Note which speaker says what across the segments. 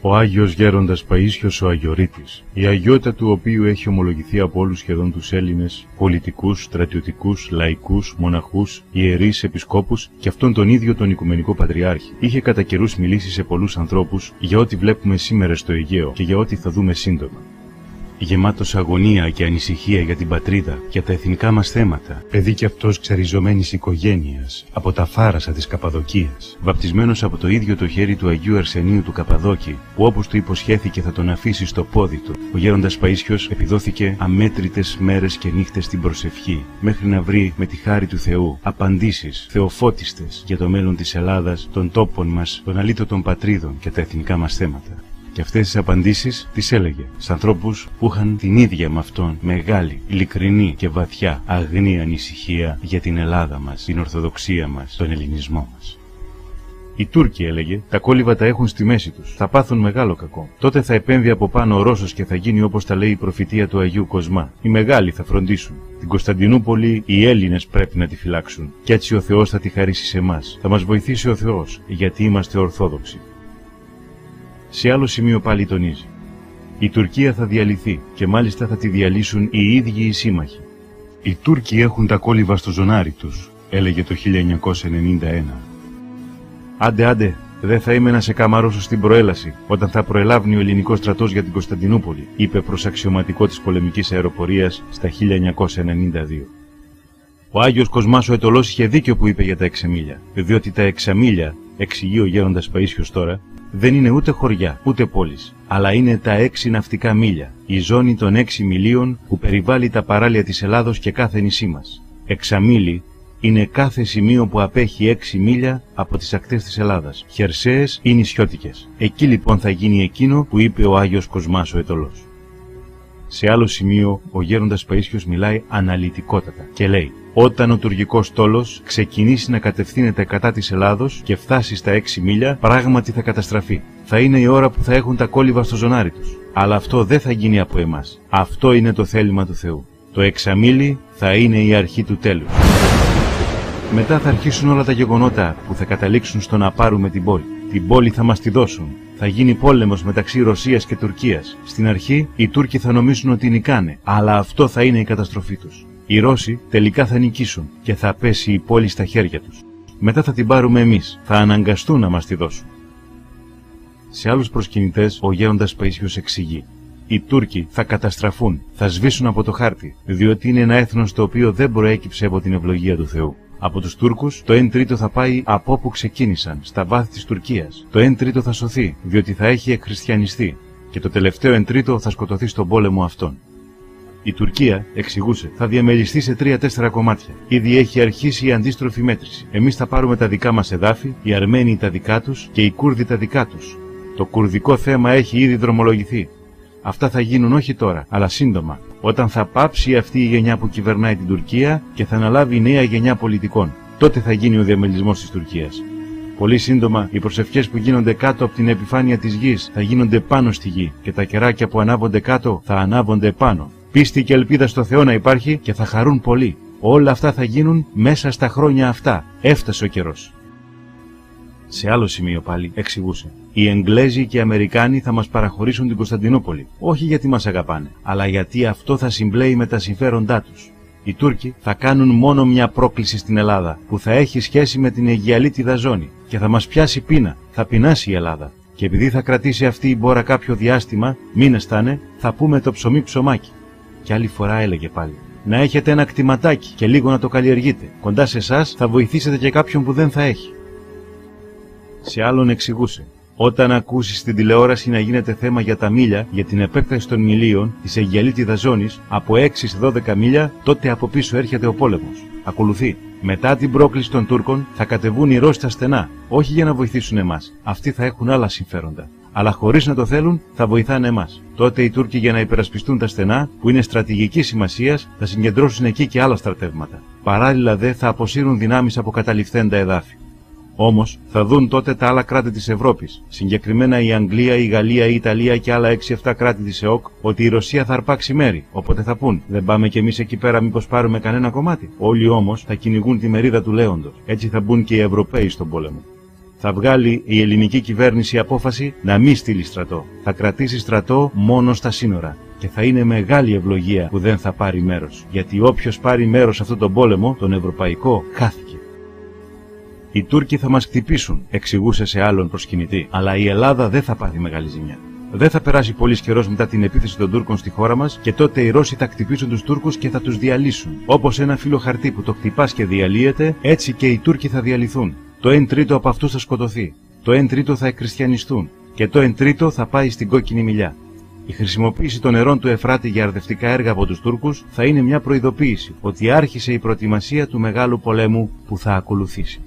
Speaker 1: Ο Άγιος Γέροντας Παΐσιος ο Αγιορείτης, η αγιότητα του οποίου έχει ομολογηθεί από όλους σχεδόν τους Έλληνες πολιτικούς, στρατιωτικούς, λαϊκούς, μοναχούς, ιερείς, επισκόπους και αυτόν τον ίδιο τον Οικουμενικό Πατριάρχη. Είχε κατά καιρούς μιλήσει σε πολλούς ανθρώπους για ό,τι βλέπουμε σήμερα στο Αιγαίο και για ό,τι θα δούμε σύντομα. Γεμάτος αγωνία και ανησυχία για την πατρίδα, για τα εθνικά μας θέματα, παιδί κι αυτός ξεριζωμένης οικογένειας, από τα Φάρασα της Καπαδοκίας, βαπτισμένος από το ίδιο το χέρι του Αγίου Αρσενίου του Καπαδόκη, που όπως του υποσχέθηκε θα τον αφήσει στο πόδι του, ο Γέροντας Παΐσιος επιδόθηκε αμέτρητες μέρες και νύχτες στην προσευχή, μέχρι να βρει με τη χάρη του Θεού απαντήσεις θεοφώτιστες για το μέλλον της Ελλάδας, των τόπων μας, των αλήτωτων πατρίδων και τα εθνικά μας θέματα. Και αυτές τις απαντήσεις τις έλεγε σε ανθρώπους που είχαν την ίδια με αυτόν μεγάλη, ειλικρινή και βαθιά αγνή ανησυχία για την Ελλάδα μας, την Ορθοδοξία μας, τον ελληνισμό μας. Οι Τούρκοι, έλεγε, τα κόλληβα τα έχουν στη μέση τους. Θα πάθουν μεγάλο κακό. Τότε θα επέμβει από πάνω ο Ρώσος και θα γίνει όπως τα λέει η προφητεία του Αγίου Κοσμά. Οι μεγάλοι θα φροντίσουν. Την Κωνσταντινούπολη οι Έλληνες πρέπει να τη φυλάξουν. Κι έτσι ο Θεός θα τη χαρίσει σε εμάς. Θα μας βοηθήσει ο Θεός, γιατί είμαστε Ορθόδοξοι. Σε άλλο σημείο πάλι τονίζει: η Τουρκία θα διαλυθεί και μάλιστα θα τη διαλύσουν οι ίδιοι οι σύμμαχοι. Οι Τούρκοι έχουν τα κόλληβα στο ζωνάρι τους, έλεγε το 1991. Άντε, δεν θα είμαι να σε καμαρώσω στην προέλαση όταν θα προελάβει ο ελληνικός στρατός για την Κωνσταντινούπολη, είπε προς αξιωματικό της πολεμικής αεροπορίας στα 1992. Ο Άγιος Κοσμάς ο Αιτωλός είχε δίκιο που είπε για τα εξαμίλια, διότι τα εξαμίλια, εξηγεί ο Γέροντας Παΐσιος τώρα, δεν είναι ούτε χωριά, ούτε πόλεις, αλλά είναι τα 6 ναυτικά μίλια, η ζώνη των 6 μιλίων που περιβάλλει τα παράλια της Ελλάδος και κάθε νησί μας. Εξαμίλι είναι κάθε σημείο που απέχει 6 μίλια από τις ακτές της Ελλάδας, χερσαίες ή νησιώτικες. Εκεί λοιπόν θα γίνει εκείνο που είπε ο Άγιος Κοσμάς ο Αιτωλός. Σε άλλο σημείο ο Γέροντας Παΐσιος μιλάει αναλυτικότατα και λέει: όταν ο τουρκικός στόλος ξεκινήσει να κατευθύνεται κατά της Ελλάδος και φτάσει στα 6 μίλια, πράγματι θα καταστραφεί. Θα είναι η ώρα που θα έχουν τα κόλληβα στο ζωνάρι τους. Αλλά αυτό δεν θα γίνει από εμάς. Αυτό είναι το θέλημα του Θεού. Το εξαμίλι θα είναι η αρχή του τέλους. Μετά θα αρχίσουν όλα τα γεγονότα που θα καταλήξουν στο να πάρουμε την πόλη. Την πόλη θα μας τη δώσουν. Θα γίνει πόλεμος μεταξύ Ρωσίας και Τουρκίας. Στην αρχή οι Τούρκοι θα νομίσουν ότι νικάνε, αλλά αυτό θα είναι η καταστροφή τους. Οι Ρώσοι τελικά θα νικήσουν και θα πέσει η πόλη στα χέρια τους. Μετά θα την πάρουμε εμείς. Θα αναγκαστούν να μας τη δώσουν. Σε άλλους προσκυνητές ο Γέροντας Παΐσιος εξηγεί: οι Τούρκοι θα καταστραφούν, θα σβήσουν από το χάρτη, διότι είναι ένα έθνος το οποίο δεν προέκυψε από την ευλογία του Θεού. Από τους Τούρκους το 1/3 θα πάει από όπου ξεκίνησαν, στα βάθη της Τουρκίας. Το 1/3 θα σωθεί, διότι θα έχει εκχριστιανιστεί, και το τελευταίο 1/3 θα σκοτωθεί στον πόλεμο αυτόν. Η Τουρκία, εξηγούσε, θα διαμελιστεί σε 3-4 κομμάτια. Ήδη έχει αρχίσει η αντίστροφη μέτρηση. Εμείς θα πάρουμε τα δικά μας εδάφη, οι Αρμένοι τα δικά τους και οι Κούρδοι τα δικά τους. Το κουρδικό θέμα έχει ήδη δρομολογηθεί. Αυτά θα γίνουν όχι τώρα, αλλά σύντομα, όταν θα πάψει αυτή η γενιά που κυβερνάει την Τουρκία και θα αναλάβει η νέα γενιά πολιτικών. Τότε θα γίνει ο διαμελισμός της Τουρκίας. Πολύ σύντομα, οι προσευχές που γίνονται κάτω από την επιφάνεια της γης θα γίνονται πάνω στη γη και τα κεράκια που ανάβονται κάτω θα ανάβονται πάνω. Πίστη και ελπίδα στο Θεό να υπάρχει και θα χαρούν πολύ. Όλα αυτά θα γίνουν μέσα στα χρόνια αυτά. Έφτασε ο καιρός. Σε άλλο σημείο πάλι εξηγούσε: οι Εγγλέζοι και οι Αμερικάνοι θα μας παραχωρήσουν την Κωνσταντινούπολη. Όχι γιατί μας αγαπάνε, αλλά γιατί αυτό θα συμπλέει με τα συμφέροντά τους. Οι Τούρκοι θα κάνουν μόνο μια πρόκληση στην Ελλάδα, που θα έχει σχέση με την Αιγιαλίτιδα ζώνη και θα μας πιάσει πείνα. Θα πεινάσει η Ελλάδα. Και επειδή θα κρατήσει αυτή η μπόρα κάποιο διάστημα, μήνες θα είναι, θα πούμε το ψωμί ψωμάκι. Και άλλη φορά έλεγε πάλι: να έχετε ένα κτηματάκι και λίγο να το καλλιεργείτε. Κοντά σε εσάς θα βοηθήσετε και κάποιον που δεν θα έχει. Σε άλλον εξηγούσε: όταν ακούσεις στην τηλεόραση να γίνεται θέμα για τα μίλια, για την επέκταση των μιλίων της Αιγιαλίτιδας ζώνης από 6 σε 12 μίλια, τότε από πίσω έρχεται ο πόλεμος. Ακολουθεί: μετά την πρόκληση των Τούρκων θα κατεβούν οι Ρώσοι στα στενά, όχι για να βοηθήσουν εμάς. Αυτοί θα έχουν άλλα συμφέροντα. Αλλά χωρίς να το θέλουν, θα βοηθάνε εμάς. Τότε οι Τούρκοι, για να υπερασπιστούν τα στενά, που είναι στρατηγικής σημασίας, θα συγκεντρώσουν εκεί και άλλα στρατεύματα. Παράλληλα δε θα αποσύρουν δυνάμεις από καταληφθέντα εδάφη. Όμως θα δουν τότε τα άλλα κράτη της Ευρώπης, συγκεκριμένα η Αγγλία, η Γαλλία, η Ιταλία και άλλα 6-7 κράτη της ΕΟΚ, ότι η Ρωσία θα αρπάξει μέρη. Οπότε θα πούν: δεν πάμε κι εμείς εκεί πέρα, μήπως πάρουμε κανένα κομμάτι? Όλοι όμως θα κυνηγούν τη μερίδα του λέοντος. Έτσι θα μπουν και οι Ευρωπαίοι στον πόλεμο. Θα βγάλει η ελληνική κυβέρνηση απόφαση να μην στείλει στρατό. Θα κρατήσει στρατό μόνο στα σύνορα. Και θα είναι μεγάλη ευλογία που δεν θα πάρει μέρος. Γιατί όποιος πάρει μέρος σε αυτόν τον πόλεμο, τον ευρωπαϊκό, χάθηκε. Οι Τούρκοι θα μας χτυπήσουν, εξηγούσε σε άλλον προσκυνητή. Αλλά η Ελλάδα δεν θα πάθει μεγάλη ζημιά. Δεν θα περάσει πολύς καιρός μετά την επίθεση των Τούρκων στη χώρα μας και τότε οι Ρώσοι θα χτυπήσουν τους Τούρκους και θα τους διαλύσουν. Όπως ένα φύλλο χαρτί που το χτυπάς και διαλύεται, έτσι και οι Τούρκοι θα διαλυθούν. Το 1/3 από αυτούς θα σκοτωθεί. Το 1/3 θα εκκριστιανιστούν. Και το 1/3 θα πάει στην κόκκινη μιλιά. Η χρησιμοποίηση των νερών του Εφράτη για αρδευτικά έργα από τους Τούρκους θα είναι μια προειδοποίηση ότι άρχισε η προετοιμασία του μεγάλου πολέμου που θα ακολουθήσει.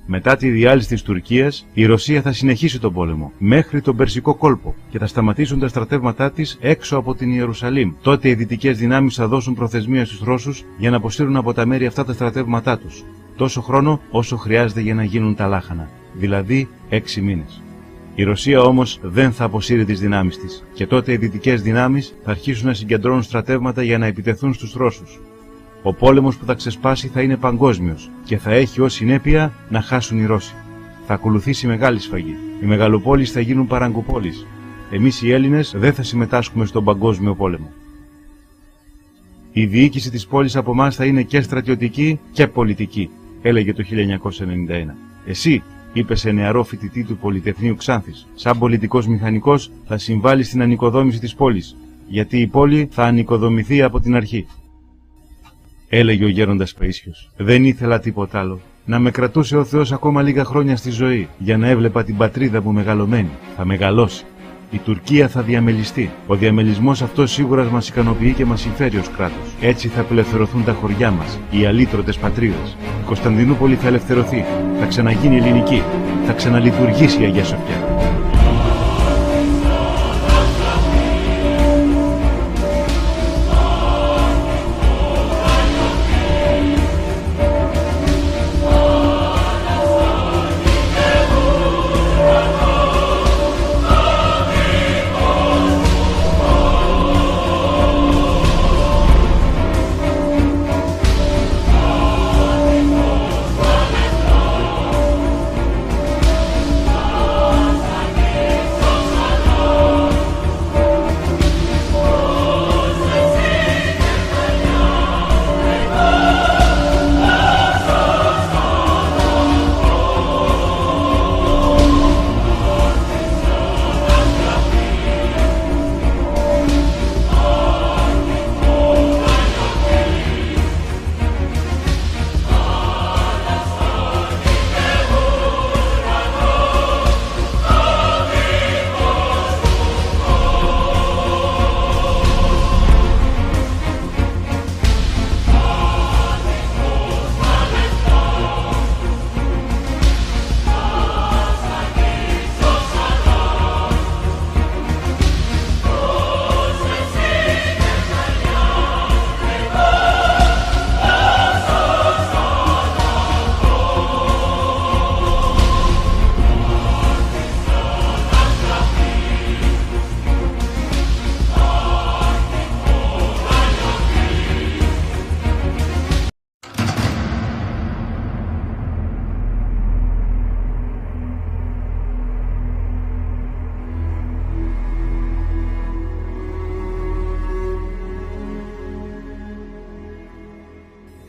Speaker 1: Μετά τη διάλυση της Τουρκίας, η Ρωσία θα συνεχίσει τον πόλεμο μέχρι τον Περσικό κόλπο και θα σταματήσουν τα στρατεύματά της έξω από την Ιερουσαλήμ. Τότε οι δυτικές δυνάμεις θα δώσουν προθεσμία στους Ρώσους για να αποσύρουν από τα μέρη αυτά τα στρατεύματά τους. Τόσο χρόνο όσο χρειάζεται για να γίνουν τα λάχανα, δηλαδή 6 μήνες. Η Ρωσία όμως δεν θα αποσύρει τις δυνάμεις της και τότε οι δυτικές δυνάμεις θα αρχίσουν να συγκεντρώνουν στρατεύματα για να επιτεθούν στους Ρώσους. Ο πόλεμος που θα ξεσπάσει θα είναι παγκόσμιος και θα έχει ως συνέπεια να χάσουν οι Ρώσοι. Θα ακολουθήσει μεγάλη σφαγή. Οι μεγαλοπόλεις θα γίνουν παραγκοπόλεις. Εμείς οι Έλληνες δεν θα συμμετάσχουμε στον παγκόσμιο πόλεμο. Η διοίκηση της πόλης από εμάς θα είναι και στρατιωτική και πολιτική, έλεγε το 1991. Εσύ, είπε σε νεαρό φοιτητή του Πολυτεχνείου Ξάνθης, σαν πολιτικός μηχανικός θα συμβάλει στην ανοικοδόμηση της πόλης, γιατί η πόλη θα ανοικοδομηθεί από την αρχή. Έλεγε ο γέροντας Παΐσιος. Δεν ήθελα τίποτα άλλο. Να με κρατούσε ο Θεός ακόμα λίγα χρόνια στη ζωή, για να έβλεπα την πατρίδα μου μεγαλωμένη. Θα μεγαλώσει. Η Τουρκία θα διαμελιστεί. Ο διαμελισμός αυτός σίγουρα μας ικανοποιεί και μας συμφέρει ως κράτος. Έτσι θα απελευθερωθούν τα χωριά μας, οι αλήτρωτες πατρίδες. Η Κωνσταντινούπολη θα ελευθερωθεί. Θα ξαναγίνει ελληνική. Θα ξαναλειτουργήσει η Αγία Σοφιά.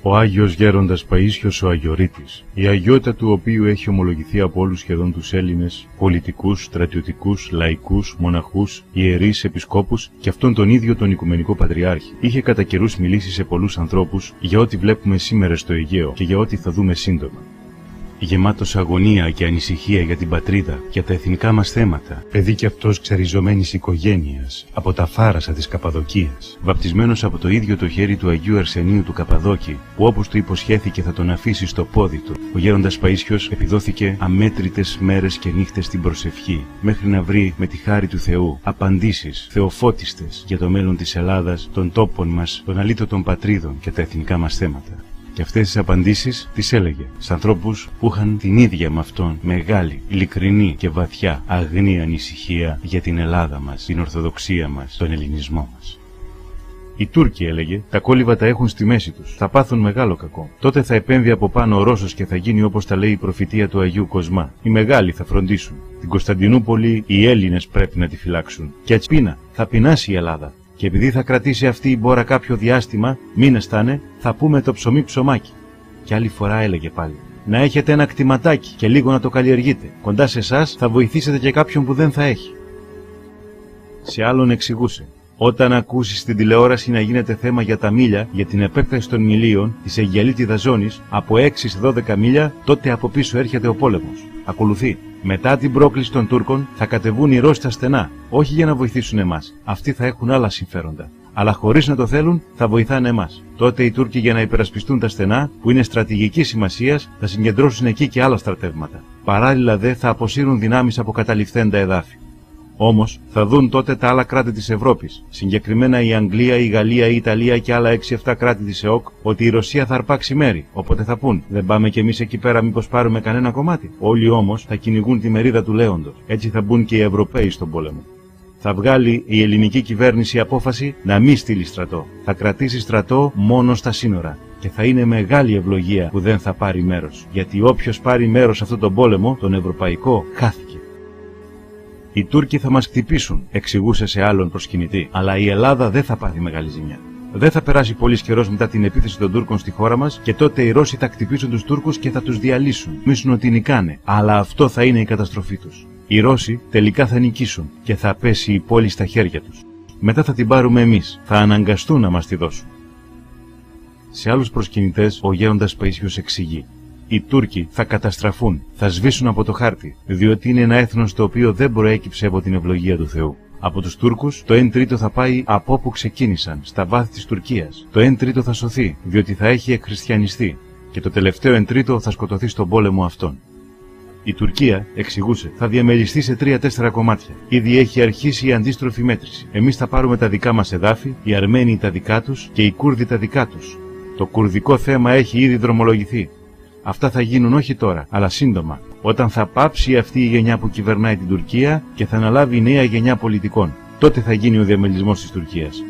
Speaker 1: Ο Άγιος Γέροντας Παΐσιος ο Αγιορείτης, η αγιότητα του οποίου έχει ομολογηθεί από όλους σχεδόν τους Έλληνες, πολιτικούς, στρατιωτικούς, λαϊκούς, μοναχούς, ιερείς, επισκόπους και αυτόν τον ίδιο τον Οικουμενικό Πατριάρχη, είχε κατά καιρούς μιλήσει σε πολλούς ανθρώπους για ό,τι βλέπουμε σήμερα στο Αιγαίο και για ό,τι θα δούμε σύντομα. Γεμάτος αγωνία και ανησυχία για την πατρίδα, για τα εθνικά μας θέματα, παιδί κι αυτός ξεριζωμένης οικογένειας, από τα Φάρασα της Καπαδοκίας, βαπτισμένος από το ίδιο το χέρι του Αγίου Αρσενίου του Καπαδόκη, που όπως του υποσχέθηκε θα τον αφήσει στο πόδι του, ο γέροντας Παΐσιος επιδόθηκε αμέτρητες μέρες και νύχτες στην προσευχή, μέχρι να βρει με τη χάρη του Θεού απαντήσεις θεοφώτιστες για το μέλλον της Ελλάδας, των τόπων μας, των αλήτωτων πατρίδων και τα εθνικά μας θέματα. Και αυτές τις απαντήσεις τις έλεγε σε ανθρώπους που είχαν την ίδια με αυτόν μεγάλη, ειλικρινή και βαθιά αγνή ανησυχία για την Ελλάδα μας, την Ορθοδοξία μας, τον ελληνισμό μας. Οι Τούρκοι, έλεγε, τα κόλληβα τα έχουν στη μέση τους. Θα πάθουν μεγάλο κακό. Τότε θα επέμβει από πάνω ο Ρώσος και θα γίνει όπως τα λέει η προφητεία του Αγίου Κοσμά. Οι μεγάλοι θα φροντίσουν. Την Κωνσταντινούπολη οι Έλληνες πρέπει να τη φυλάξουν. Και έτσι πείνα, θα πεινάσει η Ελλάδα. Και επειδή θα κρατήσει αυτή η μπόρα κάποιο διάστημα, μήνες θα είναι, θα πούμε το ψωμί ψωμάκι. Και άλλη φορά έλεγε πάλι: να έχετε ένα κτηματάκι και λίγο να το καλλιεργείτε. Κοντά σε εσάς θα βοηθήσετε και κάποιον που δεν θα έχει. Σε άλλον εξηγούσε: όταν ακούσεις στην τηλεόραση να γίνεται θέμα για τα μίλια, για την επέκταση των μιλίων της Αιγιαλίτιδας ζώνης από 6 σε 12 μίλια, τότε από πίσω έρχεται ο πόλεμος. Ακολουθεί. Μετά την πρόκληση των Τούρκων θα κατεβούν οι Ρώσοι στα στενά, όχι για να βοηθήσουν εμάς. Αυτοί θα έχουν άλλα συμφέροντα. Αλλά χωρίς να το θέλουν, θα βοηθάνε εμάς. Τότε οι Τούρκοι, για να υπερασπιστούν τα στενά, που είναι στρατηγικής σημασίας, θα συγκεντρώσουν εκεί και άλλα στρατεύματα. Παράλληλα δε θα αποσύρουν δυνάμεις από καταληφθέντα εδάφη. Όμως θα δουν τότε τα άλλα κράτη της Ευρώπης, συγκεκριμένα η Αγγλία, η Γαλλία, η Ιταλία και άλλα 6-7 κράτη της ΕΟΚ, ότι η Ρωσία θα αρπάξει μέρη. Οπότε θα πούν: δεν πάμε κι εμείς εκεί πέρα, μήπως πάρουμε κανένα κομμάτι? Όλοι όμως θα κυνηγούν τη μερίδα του λέοντος. Έτσι θα μπουν και οι Ευρωπαίοι στον πόλεμο. Θα βγάλει η ελληνική κυβέρνηση απόφαση να μην στείλει στρατό. Θα κρατήσει στρατό μόνο στα σύνορα. Και θα είναι μεγάλη ευλογία που δεν θα πάρει μέρος. Γιατί όποιος πάρει μέρος σε αυτόν τον πόλεμο, τον ευρωπαϊκό, χάθηκε. Οι Τούρκοι θα μας χτυπήσουν, εξηγούσε σε άλλον προσκυνητή, αλλά η Ελλάδα δεν θα πάθει μεγάλη ζημιά. Δεν θα περάσει πολύς καιρός μετά την επίθεση των Τούρκων στη χώρα μας και τότε οι Ρώσοι θα χτυπήσουν τους Τούρκους και θα τους διαλύσουν. Μίσουν ότι νικάνε, αλλά αυτό θα είναι η καταστροφή τους. Οι Ρώσοι τελικά θα νικήσουν και θα πέσει η πόλη στα χέρια τους. Μετά θα την πάρουμε εμείς, θα αναγκαστούν να μας τη δώσουν. Σε άλλους προσκυνητές ο γέροντας Παΐσιος εξηγεί: οι Τούρκοι θα καταστραφούν, θα σβήσουν από το χάρτη, διότι είναι ένα έθνος το οποίο δεν προέκυψε από την ευλογία του Θεού. Από τους Τούρκους το 1/3 θα πάει από όπου ξεκίνησαν, στα βάθη της Τουρκίας. Το 1/3 θα σωθεί, διότι θα έχει εκχριστιανιστεί, και το τελευταίο 1/3 θα σκοτωθεί στον πόλεμο αυτόν. Η Τουρκία, εξηγούσε, θα διαμελιστεί σε 3-4 κομμάτια. Ήδη έχει αρχίσει η αντίστροφη μέτρηση. Εμείς θα πάρουμε τα δικά μας εδάφη, οι Αρμένοι τα δικά τους και οι Κούρδοι τα δικά τους. Το κουρδικό θέμα έχει ήδη δρομολογηθεί. Αυτά θα γίνουν όχι τώρα, αλλά σύντομα, όταν θα πάψει αυτή η γενιά που κυβερνάει την Τουρκία και θα αναλάβει η νέα γενιά πολιτικών. Τότε θα γίνει ο διαμελισμός της Τουρκίας.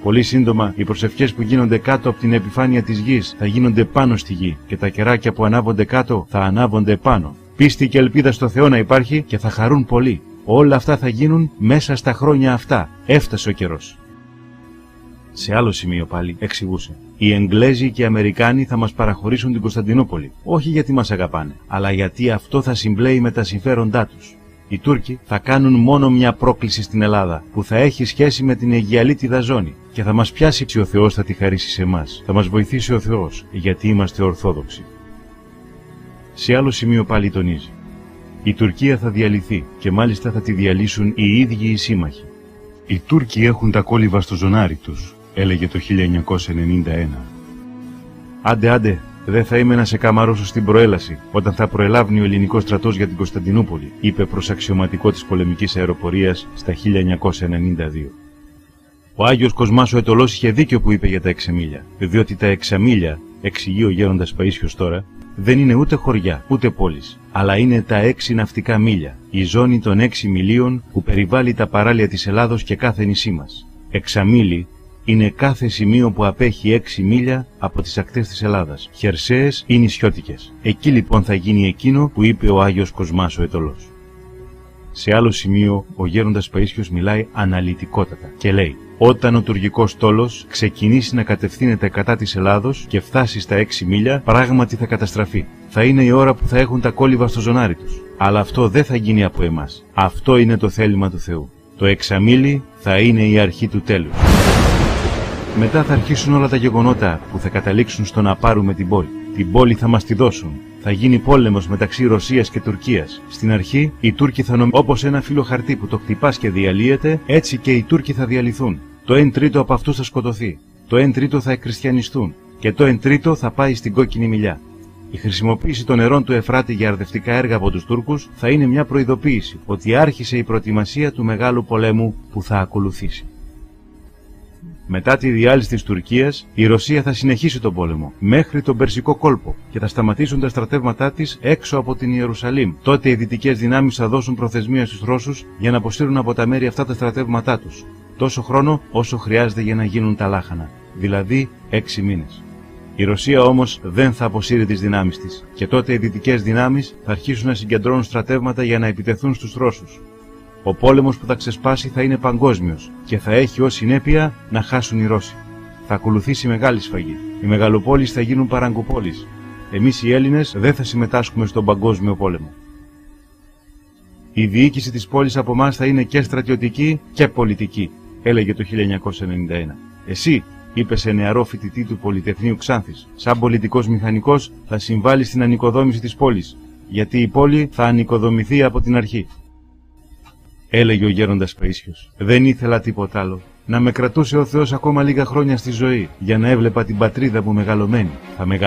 Speaker 1: Πολύ σύντομα, οι προσευχές που γίνονται κάτω από την επιφάνεια της γης θα γίνονται πάνω στη γη και τα κεράκια που ανάβονται κάτω θα ανάβονται πάνω. Πίστη και ελπίδα στο Θεό να υπάρχει και θα χαρούν πολύ. Όλα αυτά θα γίνουν μέσα στα χρόνια αυτά. Έφτασε ο καιρός. Σε άλλο σημείο πάλι εξηγούσε: οι Εγγλέζοι και οι Αμερικάνοι θα μας παραχωρήσουν την Κωνσταντινούπολη. Όχι γιατί μας αγαπάνε, αλλά γιατί αυτό θα συμπλέει με τα συμφέροντά τους. Οι Τούρκοι θα κάνουν μόνο μια πρόκληση στην Ελλάδα που θα έχει σχέση με την Αιγιαλίτιδα ζώνη και θα μας πιάσει. Ο Θεός θα τη χαρίσει σε εμάς. Θα μας βοηθήσει ο Θεός, γιατί είμαστε Ορθόδοξοι. Σε άλλο σημείο πάλι τονίζει: η Τουρκία θα διαλυθεί και μάλιστα θα τη διαλύσουν οι ίδιοι οι σύμμαχοι. Οι Τούρκοι έχουν τα κόλληβα στο ζωνάρι τους, έλεγε το 1991. Άντε, δεν θα είμαι να σε καμαρώσω στην προέλαση όταν θα προελάβει ο ελληνικός στρατός για την Κωνσταντινούπολη, είπε προς αξιωματικό της πολεμικής αεροπορίας στα 1992. Ο Άγιος Κοσμάς ο Αιτωλός είχε δίκιο που είπε για τα εξαμίλια, διότι τα εξαμίλια, εξηγεί ο γέροντας Παΐσιος τώρα, δεν είναι ούτε χωριά, ούτε πόλεις, αλλά είναι τα 6 ναυτικά μίλια, η ζώνη των 6 μιλίων που περιβάλλει τα παράλια της Ελλάδος και κάθε νησί μας. Εξαμίλι είναι κάθε σημείο που απέχει 6 μίλια από τις ακτές της Ελλάδας, χερσαίες ή νησιώτικες. Εκεί λοιπόν θα γίνει εκείνο που είπε ο Άγιος Κοσμάς ο Αιτωλός. Σε άλλο σημείο ο γέροντας Παΐσιος μιλάει αναλυτικότατα και λέει: όταν ο τουρκικός στόλος ξεκινήσει να κατευθύνεται κατά της Ελλάδος και φτάσει στα 6 μίλια, πράγματι θα καταστραφεί. Θα είναι η ώρα που θα έχουν τα κόλληβα στο ζωνάρι τους. Αλλά αυτό δεν θα γίνει από εμάς. Αυτό είναι το θέλημα του Θεού. Το εξαμίλι θα είναι η αρχή του τέλους. Μετά θα αρχίσουν όλα τα γεγονότα που θα καταλήξουν στο να πάρουμε την πόλη. Την πόλη θα μας τη δώσουν. Θα γίνει πόλεμος μεταξύ Ρωσίας και Τουρκίας. Στην αρχή οι Τούρκοι θα νομίζουν όπως ένα φύλλο χαρτί που το χτυπάς και διαλύεται, έτσι και οι Τούρκοι θα διαλυθούν. Το 1/3 από αυτούς θα σκοτωθεί. Το 1/3 θα εκχριστιανιστούν. Και το 1/3 θα πάει στην κόκκινη μιλιά. Η χρησιμοποίηση των νερών του Εφράτη για αρδευτικά έργα από τους Τούρκους θα είναι μια προειδοποίηση ότι άρχισε η προετοιμασία του μεγάλου πολέμου που θα ακολουθήσει. Μετά τη διάλυση της Τουρκίας, η Ρωσία θα συνεχίσει τον πόλεμο μέχρι τον Περσικό κόλπο και θα σταματήσουν τα στρατεύματά της έξω από την Ιερουσαλήμ. Τότε οι δυτικές δυνάμεις θα δώσουν προθεσμία στους Ρώσους για να αποσύρουν από τα μέρη αυτά τα στρατεύματά τους. τόσο χρόνο όσο χρειάζεται για να γίνουν τα λάχανα, δηλαδή 6 μήνες. Η Ρωσία όμως δεν θα αποσύρει τις δυνάμεις της και τότε οι δυτικές δυνάμεις θα αρχίσουν να συγκεντρώνουν στρατεύματα για να επιτεθούν στους Ρώσους. Ο πόλεμος που θα ξεσπάσει θα είναι παγκόσμιος και θα έχει ως συνέπεια να χάσουν οι Ρώσοι. Θα ακολουθήσει μεγάλη σφαγή. Οι μεγαλοπόλεις θα γίνουν παραγκοπόλεις. Εμείς οι Έλληνες δεν θα συμμετάσχουμε στον παγκόσμιο πόλεμο. Η διοίκηση της πόλης από εμάς θα είναι και στρατιωτική και πολιτική, έλεγε το 1991. Εσύ, είπε σε νεαρό φοιτητή του Πολυτεχνείου Ξάνθης, σαν πολιτικός μηχανικός θα συμβάλει στην ανοικοδόμηση της πόλης, γιατί η πόλη θα ανοικοδομηθεί από την αρχή. Έλεγε ο γέροντας Παΐσιος. Δεν ήθελα τίποτα άλλο. Να με κρατούσε ο Θεός ακόμα λίγα χρόνια στη ζωή, για να έβλεπα την πατρίδα μου μεγαλωμένη.